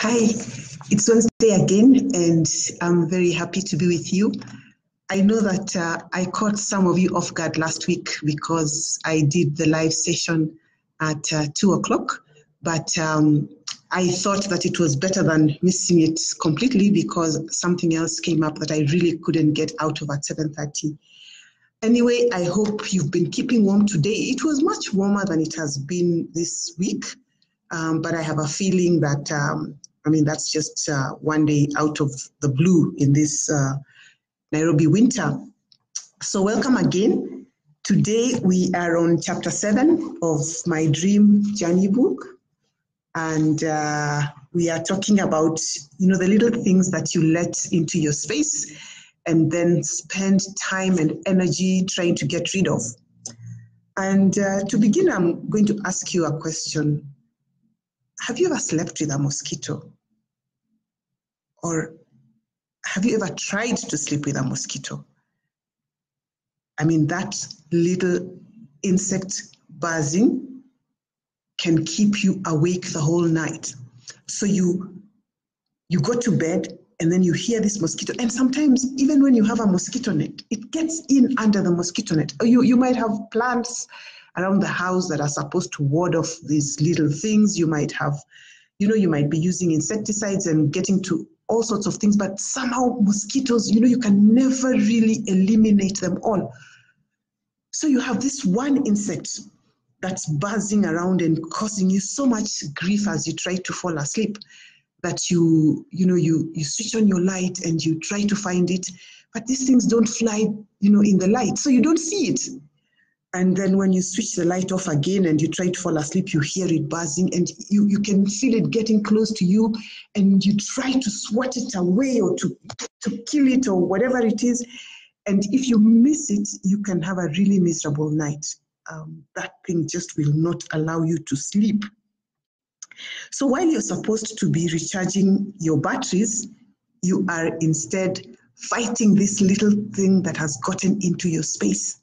Hi, it's Wednesday again, and I'm very happy to be with you. I know that I caught some of you off guard last week because I did the live session at 2 o'clock, but I thought that it was better than missing it completely because something else came up that I really couldn't get out of at 7:30. Anyway, I hope you've been keeping warm today. It was much warmer than it has been this week, but I have a feeling that, that's just one day out of the blue in this Nairobi winter. So welcome again. Today we are on chapter 7 of my dream journey book. And we are talking about, the little things that you let into your space and then spend time and energy trying to get rid of. And to begin, I'm going to ask you a question. Have you ever slept with a mosquito? Or have you ever tried to sleep with a mosquito? That little insect buzzing can keep you awake the whole night. So you go to bed and then you hear this mosquito. And sometimes even when you have a mosquito net, it gets in under the mosquito net. You might have plants around the house that are supposed to ward off these little things. You might have, you might be using insecticides and getting to all sorts of things, but somehow mosquitoes, you can never really eliminate them all. So you have this one insect that's buzzing around and causing you so much grief as you try to fall asleep that you switch on your light and you try to find it, but these things don't fly, in the light, so you don't see it. And then when you switch the light off again and you try to fall asleep, you hear it buzzing and you can feel it getting close to you and you try to swat it away or to kill it or whatever it is. And if you miss it, you can have a really miserable night. That thing just will not allow you to sleep. So while you're supposed to be recharging your batteries, you are instead fighting this little thing that has gotten into your space.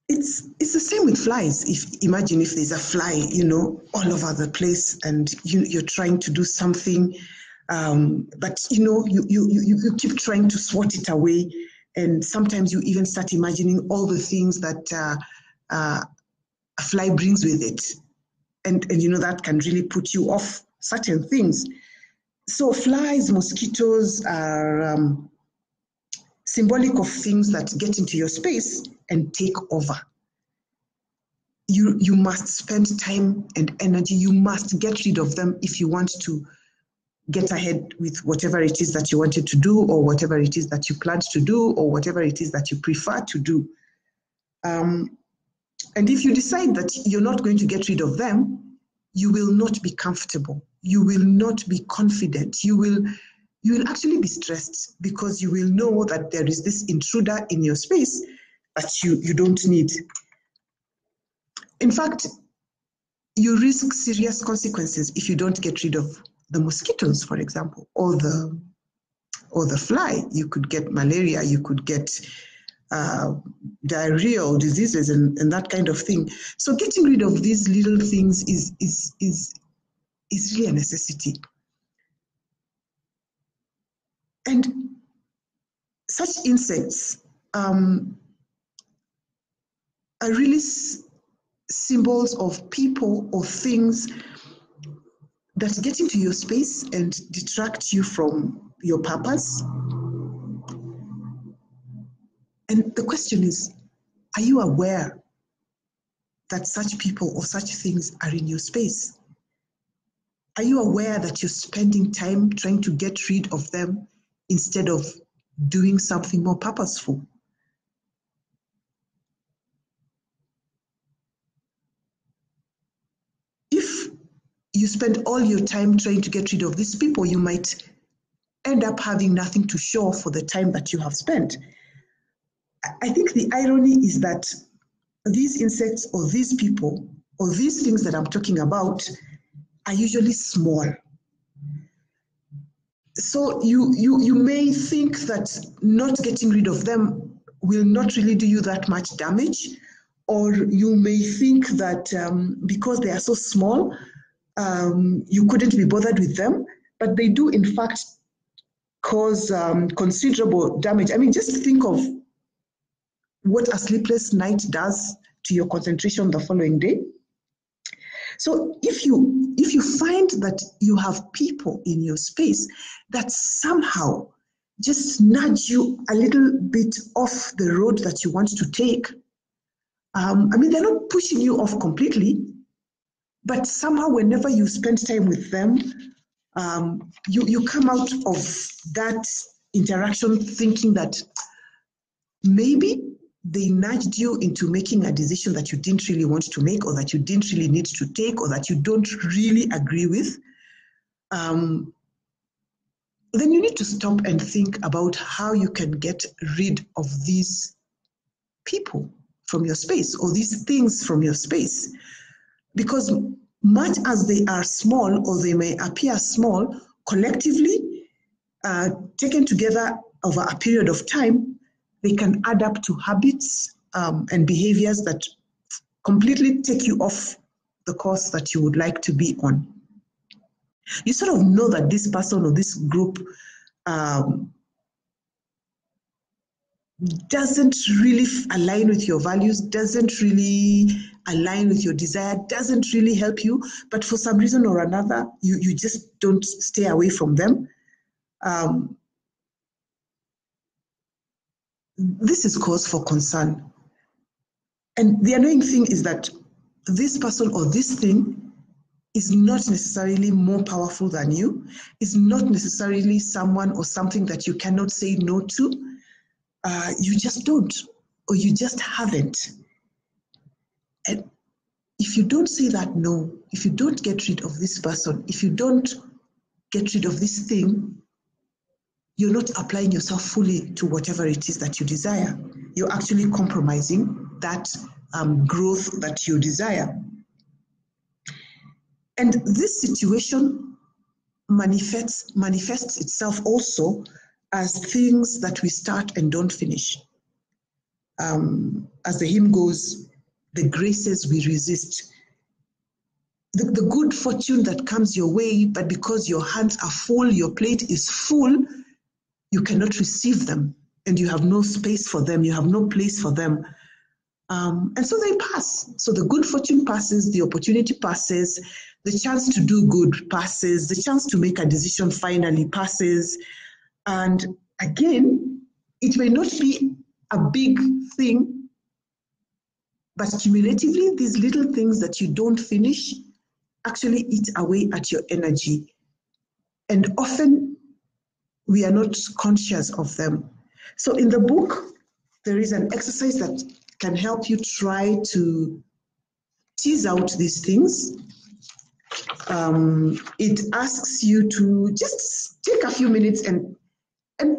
It's the same with flies. Imagine if there's a fly, all over the place and you're trying to do something, but you keep trying to swat it away. And sometimes you even start imagining all the things that a fly brings with it. And that can really put you off certain things. So flies, mosquitoes are symbolic of things that get into your space and take over. You must spend time and energy. You must get rid of them if you want to get ahead with whatever it is that you wanted to do or whatever it is that you planned to do or whatever it is that you prefer to do. And if you decide that you're not going to get rid of them, you will not be comfortable. You will not be confident. You will actually be stressed because you will know that there is this intruder in your space that you don't need. In fact, you risk serious consequences if you don't get rid of the mosquitoes, for example, or the fly. You could get malaria, you could get diarrhea or diseases and that kind of thing. So getting rid of these little things is really a necessity. And such insects are really symbols of people or things that get into your space and detract you from your purpose. And the question is, are you aware that such people or such things are in your space? Are you aware that you're spending time trying to get rid of them instead of doing something more purposeful? If you spend all your time trying to get rid of these people, you might end up having nothing to show for the time that you have spent. I think the irony is that these insects or these people or these things that I'm talking about are usually small. So you may think that not getting rid of them will not really do you that much damage, or you may think that because they are so small, you couldn't be bothered with them, but they do in fact cause considerable damage. I mean, just think of what a sleepless night does to your concentration the following day. So if you find that you have people in your space that somehow just nudge you a little bit off the road that you want to take, I mean, they're not pushing you off completely, but somehow whenever you spend time with them, you come out of that interaction thinking that maybe they nudged you into making a decision that you didn't really want to make, or that you didn't really need to take, or that you don't really agree with. Then you need to stop and think about how you can get rid of these people from your space, or these things from your space. Because much as they are small, or they may appear small, collectively, taken together over a period of time, they can add up to habits and behaviors that completely take you off the course that you would like to be on. You sort of know that this person or this group doesn't really align with your values, doesn't really align with your desire, doesn't really help you, but for some reason or another, you just don't stay away from them. This is cause for concern. And the annoying thing is that this person or this thing is not necessarily more powerful than you, is not necessarily someone or something that you cannot say no to. You just don't, or you just haven't. And if you don't say that no, if you don't get rid of this person, if you don't get rid of this thing, you're not applying yourself fully to whatever it is that you desire. You're actually compromising that growth that you desire. And this situation manifests itself also as things that we start and don't finish. As the hymn goes, the graces we resist. The good fortune that comes your way, but because your hands are full, your plate is full, you cannot receive them, and you have no space for them, you have no place for them. And so they pass. So the good fortune passes, the opportunity passes, the chance to do good passes, the chance to make a decision finally passes. And again, it may not be a big thing, but cumulatively, these little things that you don't finish actually eat away at your energy. And often we are not conscious of them. So in the book, there is an exercise that can help you try to tease out these things. It asks you to just take a few minutes and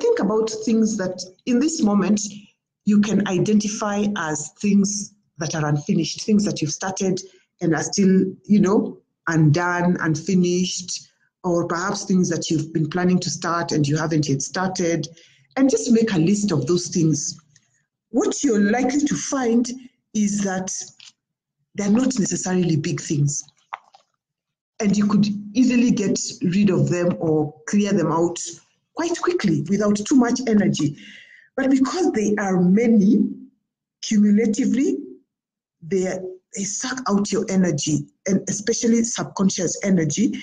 think about things that in this moment you can identify as things that are unfinished, things that you've started and are still, undone, unfinished, or perhaps things that you've been planning to start and you haven't yet started, and just make a list of those things. What you're likely to find is that they're not necessarily big things, and you could easily get rid of them or clear them out quite quickly without too much energy. But because they are many, cumulatively, they suck out your energy, and especially subconscious energy,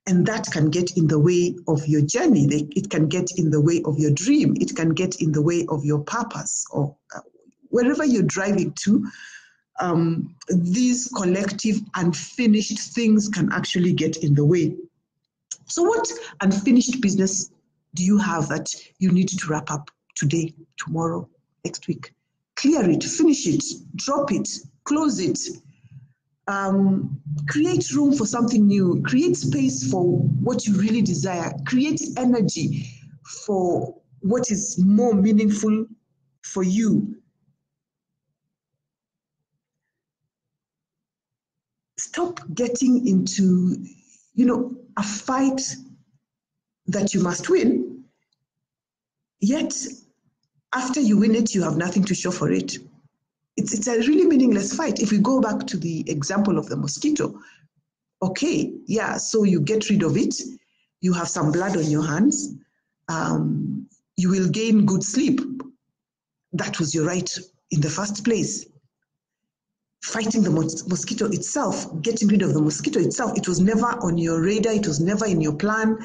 and that can get in the way of your journey. It can get in the way of your dream. It can get in the way of your purpose, or wherever you're driving to. These collective unfinished things can actually get in the way. So what unfinished business do you have that you need to wrap up today, tomorrow, next week? Clear it, finish it, drop it, close it. Create room for something new. Create space for what you really desire. Create energy for what is more meaningful for you. Stop getting into, a fight that you must win, yet after you win it, you have nothing to show for it. It's a really meaningless fight. If we go back to the example of the mosquito, Okay, yeah, so you get rid of it. You have some blood on your hands. You will gain good sleep. That was your right in the first place. Fighting the mosquito itself, getting rid of the mosquito itself, it was never on your radar, it was never in your plan.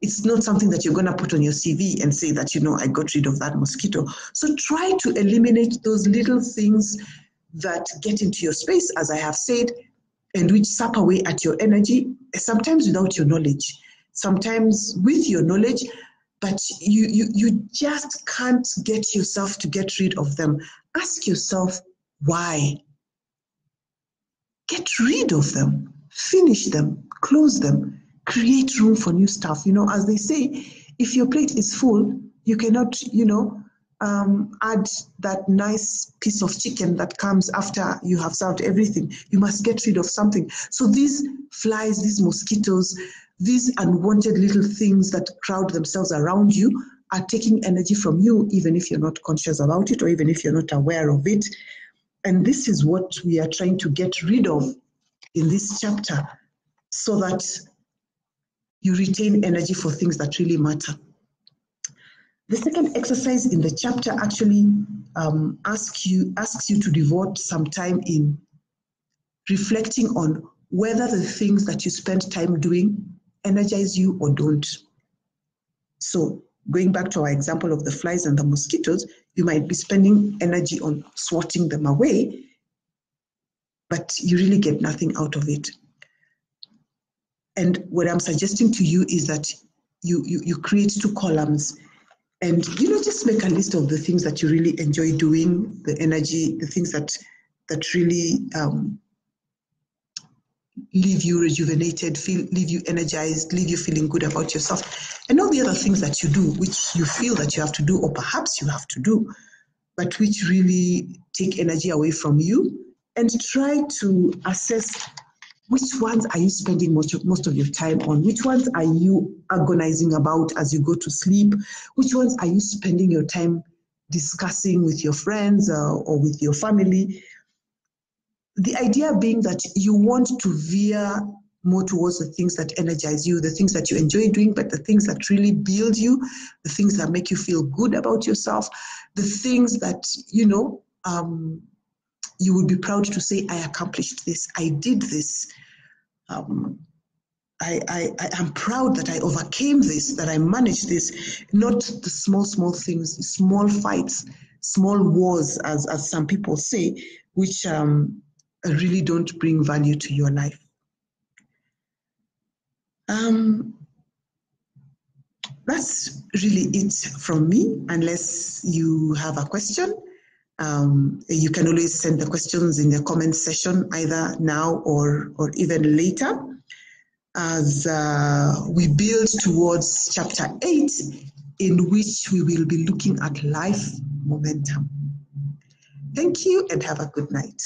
It's not something that you're going to put on your CV and say that, I got rid of that mosquito. So try to eliminate those little things that get into your space, as I have said, and which sap away at your energy, sometimes without your knowledge, sometimes with your knowledge, but you just can't get yourself to get rid of them. Ask yourself why. Get rid of them, finish them, close them, create room for new stuff. As they say, if your plate is full, you cannot, add that nice piece of chicken that comes after you have served everything. You must get rid of something. So these flies, these mosquitoes, these unwanted little things that crowd themselves around you are taking energy from you, even if you're not conscious about it or even if you're not aware of it. And this is what we are trying to get rid of in this chapter so that you retain energy for things that really matter. The second exercise in the chapter actually asks you to devote some time in reflecting on whether the things that you spend time doing energize you or don't. So going back to our example of the flies and the mosquitoes, you might be spending energy on swatting them away, but you really get nothing out of it. And what I'm suggesting to you is that you create 2 columns and, just make a list of the things that you really enjoy doing, the energy, the things that really leave you rejuvenated, leave you energized, leave you feeling good about yourself, and all the other things that you do, which you feel that you have to do, or perhaps you have to do, but which really take energy away from you, and try to assess which ones are you spending most of your time on, which ones are you agonizing about as you go to sleep, which ones are you spending your time discussing with your friends or with your family. The idea being that you want to veer more towards the things that energize you, the things that you enjoy doing, but the things that really build you, the things that make you feel good about yourself, the things that, you would be proud to say, I accomplished this, I did this. I am proud that I overcame this, that I managed this, not the small things, small fights, small wars, as some people say, which really don't bring value to your life. That's really it from me, unless you have a question. You can always send the questions in the comment section, either now or even later, as we build towards chapter 8, in which we will be looking at life momentum. Thank you and have a good night.